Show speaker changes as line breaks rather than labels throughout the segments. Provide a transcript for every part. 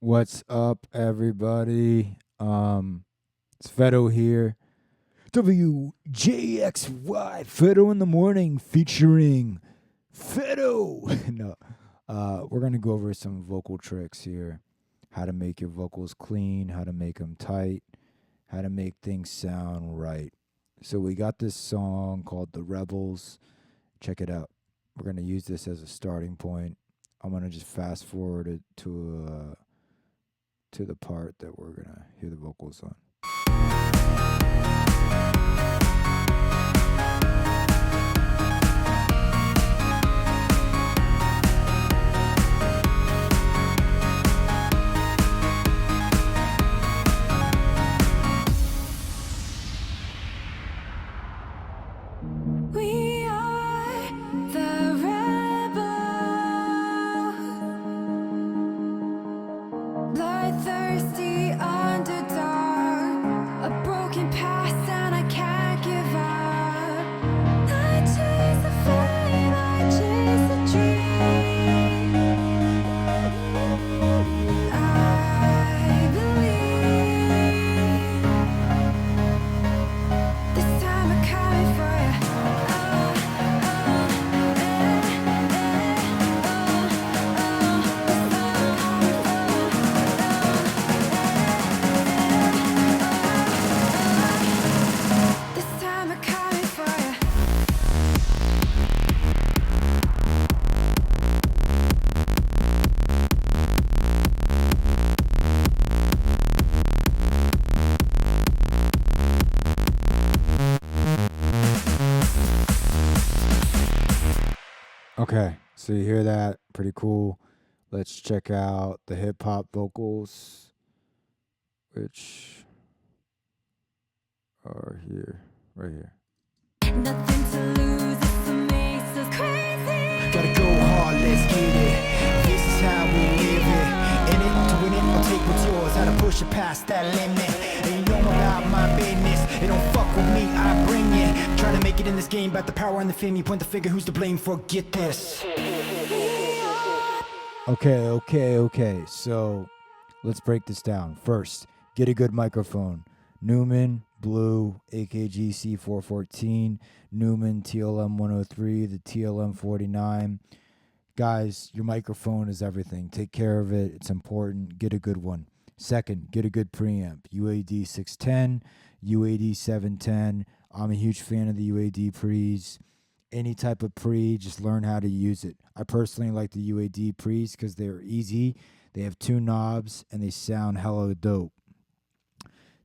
What's up, everybody? It's Fetto here. WJXY Fetto in the morning featuring Fetto. No, we're gonna go over some vocal tricks here. How to make your vocals clean, how to make them tight, how to make things sound right. So we got this song called "The Rebels." Check it out. We're gonna use this as a starting point. I'm gonna just fast forward it to the part that we're gonna hear the vocals on.
We are the rebels, bloodthirsty underdog, a broken past and I can't give up. I chase the flame, I chase the dream. I believe this time I'm coming for you. This time I'm coming for you.
Okay, so you hear that? Pretty cool. Let's check out the hip hop vocals, which are here, right here.
Nothing to lose, this makes us crazy.
Gotta go hard, let's get it. This is how we live it. In it, to win it, I'll take what's yours. How to push it past that limit. And you know about my business. It don't fuck with me, I bring it. Try to make it in this game, about the power and the fame. You point the finger, who's to blame? Forget this.
Okay. So let's break this down. First, get a good microphone. Newman, Blue, AKG C414, Newman TLM 103, the TLM 49. Guys, your microphone is everything. Take care of it. It's important. Get a good one. Second, get a good preamp. UAD 610, UAD 710. I'm a huge fan of the UAD pre's. Any type of pre, just learn how to use it. I personally like the UAD pre's because they're easy. They have two knobs and they sound hella dope.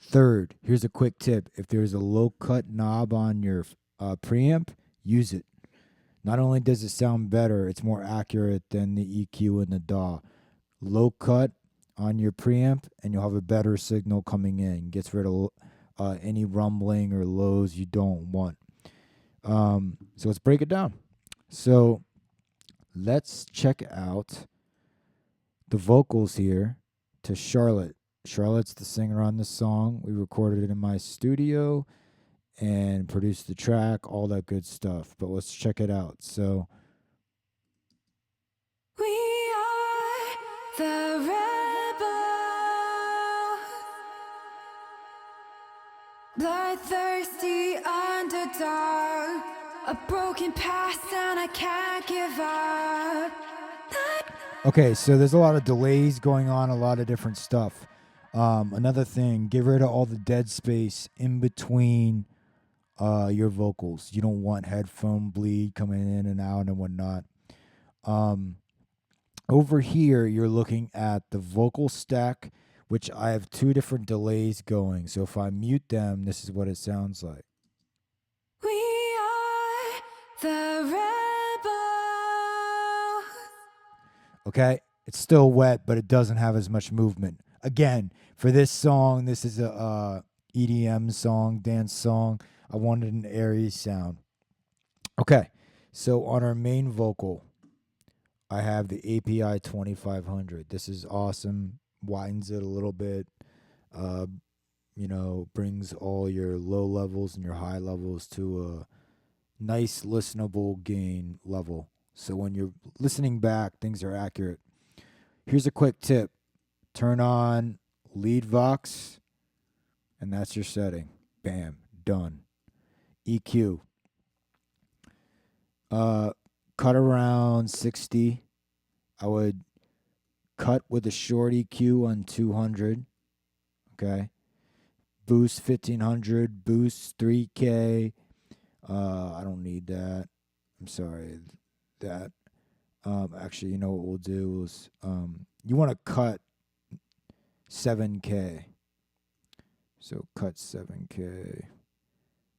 Third, here's a quick tip. If there's a low cut knob on your preamp, use it. Not only does it sound better, it's more accurate than the EQ and the DAW. Low cut on your preamp, and you'll have a better signal coming in. Gets rid of any rumbling or lows you don't want. So let's break it down. So let's check out the vocals here to Charlotte. Charlotte's the singer on this song. We recorded it in my studio and produced the track, all that good stuff. But let's check it out. So
We are the rebels, bloodthirsty underdog, a broken past and I can't give up.
okay, so there's a lot of delays going on, a lot of different stuff. Another thing, get rid of all the dead space in between your vocals. You don't want headphone bleed coming in and out and whatnot. Over here, you're looking at the vocal stack, which I have two different delays going. So if I mute them, this is what it sounds like.
We are the rebels.
Okay, it's still wet, but it doesn't have as much movement. Again, for this song, this is a EDM song, dance song. I wanted an airy sound. Okay, so on our main vocal, I have the API 2500. This is awesome. Widens it a little bit. Brings all your low levels and your high levels to a nice listenable gain level. So when you're listening back, things are accurate. Here's a quick tip. turn on lead vox, and that's your setting. Bam, done. EQ. Uh, cut around 60. I would cut with a short EQ on 200. Okay. Boost 1500. Boost 3K. I don't need that. I'm sorry. That. Actually, you know what we'll do is you want to cut 7K. So cut 7K.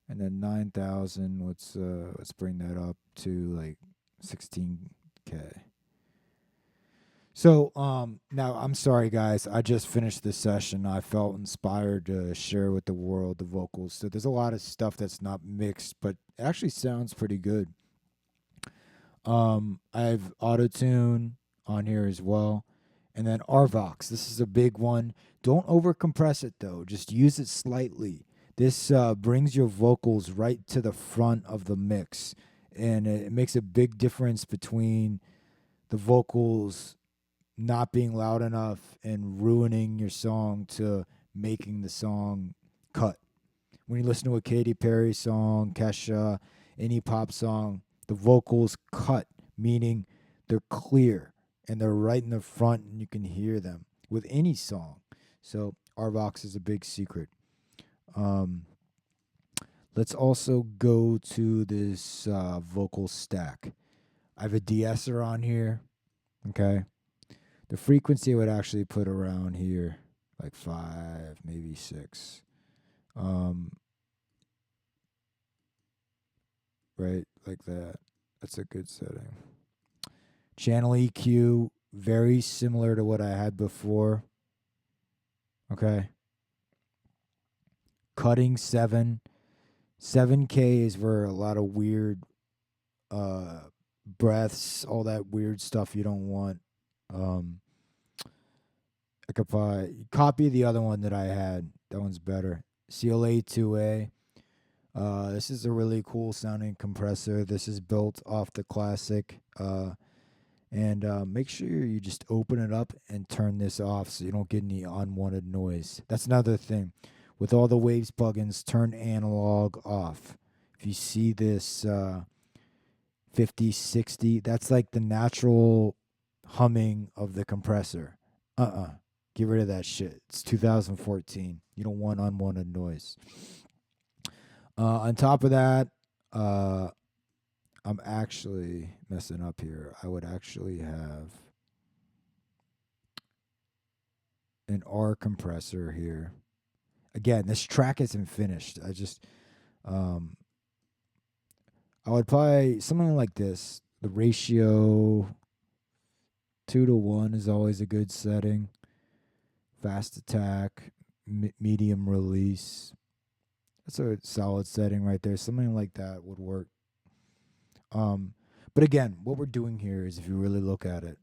And then 9,000, let's bring that up to like 16K. So now I'm sorry guys, I just finished this session. I felt inspired to share with the world the vocals. So there's a lot of stuff that's not mixed, but it actually sounds pretty good. I have auto tune on here as well. And then RVox. This is a big one. Don't over compress it though. Just use it slightly. This brings your vocals right to the front of the mix. And it makes a big difference between the vocals not being loud enough and ruining your song to making the song cut. When you listen to a Katy Perry song, Kesha, any pop song, the vocals cut, meaning they're clear and they're right in the front and you can hear them with any song. So RVox is a big secret. Let's also go to this vocal stack. I have a de-esser on here. Okay. The frequency I would actually put around here, like 5, maybe 6. Right, like that. That's a good setting. Channel EQ, very similar to what I had before. Okay. Cutting 7. 7K is for a lot of weird breaths, all that weird stuff you don't want. I could probably copy the other one that I had. That one's better. CLA 2A. This is a really cool sounding compressor. This is built off the classic. And make sure you just open it up and turn this off so you don't get any unwanted noise. That's another thing. With all the Waves plugins, turn analog off. If you see this 50, 60, that's like the natural humming of the compressor. Get rid of that shit. It's 2014. You don't want unwanted noise. On top of that, I'm actually messing up here. I would actually have an R compressor here. Again, this track isn't finished. I would probably something like this. The ratio 2-to-1 is always a good setting. Fast attack, medium release. That's a solid setting right there. Something like that would work. But again, what we're doing here is, if you really look at it,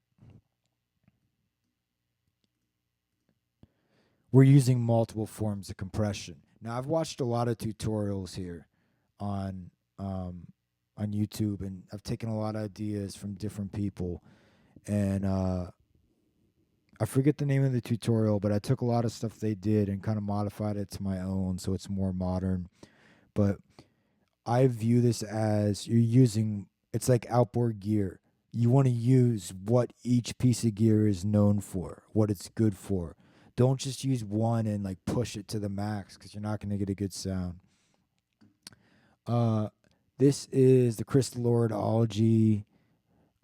we're using multiple forms of compression. Now, I've watched a lot of tutorials here on YouTube, and I've taken a lot of ideas from different people. And I forget the name of the tutorial, but I took a lot of stuff they did and kind of modified it to my own so it's more modern. But I view this as you're using, it's like outboard gear. You want to use what each piece of gear is known for, what it's good for. Don't just use one and like push it to the max, because you're not going to get a good sound. This is the Chris Lordology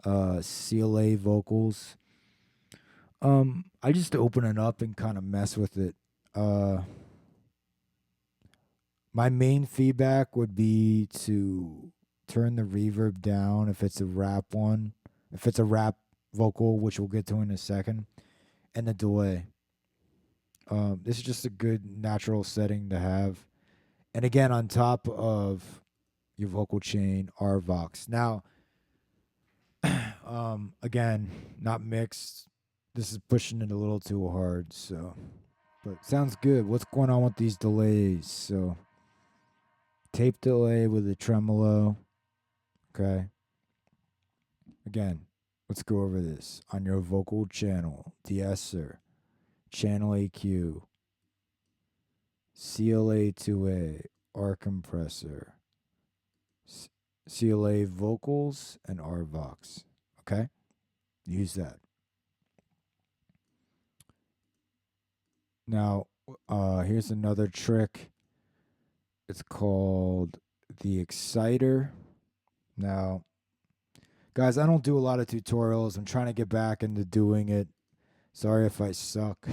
CLA vocals. I just open it up and kind of mess with it. My main feedback would be to turn the reverb down if it's a rap one, if it's a rap vocal, which we'll get to in a second, and the delay. This is just a good natural setting to have. And again, on top of your vocal chain, RVox. Now, again, not mixed. This is pushing it a little too hard, so. But sounds good. What's going on with these delays? So, tape delay with a tremolo. Okay. Again, let's go over this. On your vocal channel, de-esser, channel EQ, CLA 2A, R compressor, CLA vocals, and R Vox. Okay? Use that. Now, here's another trick. It's called the exciter. Now, guys, I don't do a lot of tutorials. I'm trying to get back into doing it. Sorry if I suck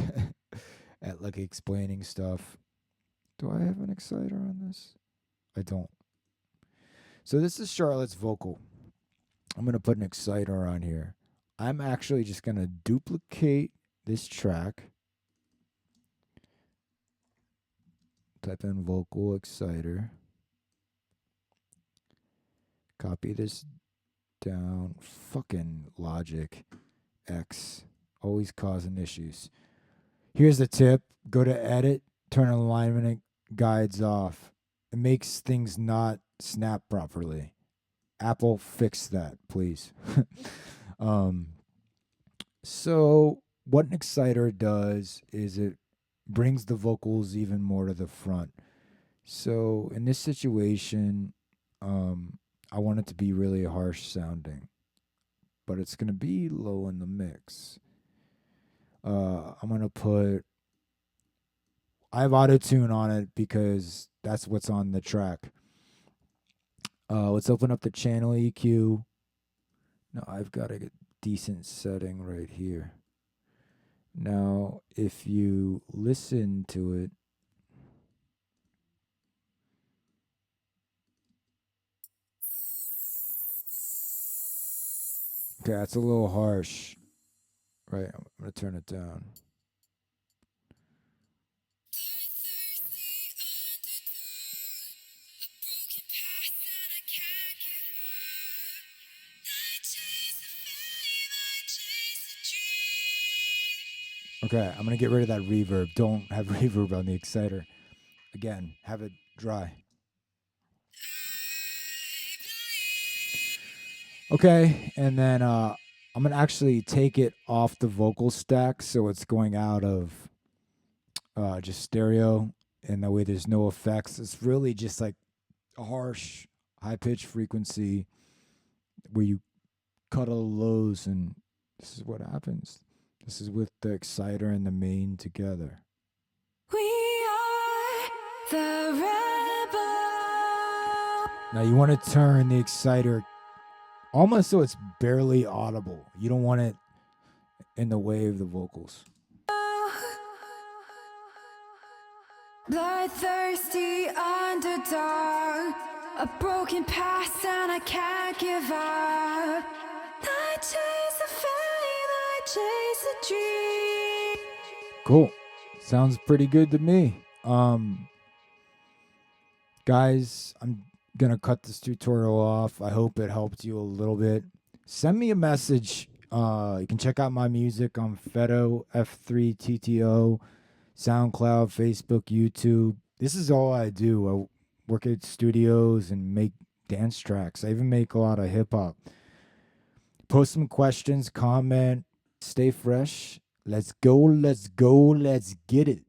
at like explaining stuff. Do I have an exciter on this? I don't. So this is Charlotte's vocal. I'm going to put an exciter on here. I'm actually just going to duplicate this track. Type in vocal exciter. Copy this down. Fucking Logic X. Always causing issues. Here's the tip. Go to edit. Turn alignment guides off. It makes things not snap properly. Apple, fix that, please. So what an exciter does is it brings the vocals even more to the front. So in this situation, I want it to be really harsh sounding, but it's going to be low in the mix. I'm going to put, I have auto tune on it because that's what's on the track. Let's open up the channel EQ. No, I've got a decent setting right here. Now, if you listen to it, okay, that's a little harsh. Right, I'm going to turn it down. Okay, I'm going to get rid of that reverb. Don't have reverb on the exciter. Again, have it dry. Okay, and then I'm going to actually take it off the vocal stack so it's going out of just stereo, and that way there's no effects. It's really just like a harsh, high-pitched frequency where you cut all the lows, and this is what happens. This is with the exciter and the main together.
We are the rebel.
Now you want to turn the exciter almost so it's barely audible. You don't want it in the way of the vocals.
Bloodthirsty underdog, a broken past and I can't give up. I chase a fame, I chase a dream.
Cool. Sounds pretty good to me. Guys, I'm gonna cut this tutorial off. I hope it helped you a little bit. Send me a message. You can check out my music on Perfetto, F3TTO, SoundCloud, Facebook, YouTube. This is all I do. I work at studios and make dance tracks. I even make a lot of hip hop. Post some questions, comment, stay fresh. Let's go, let's go, let's get it.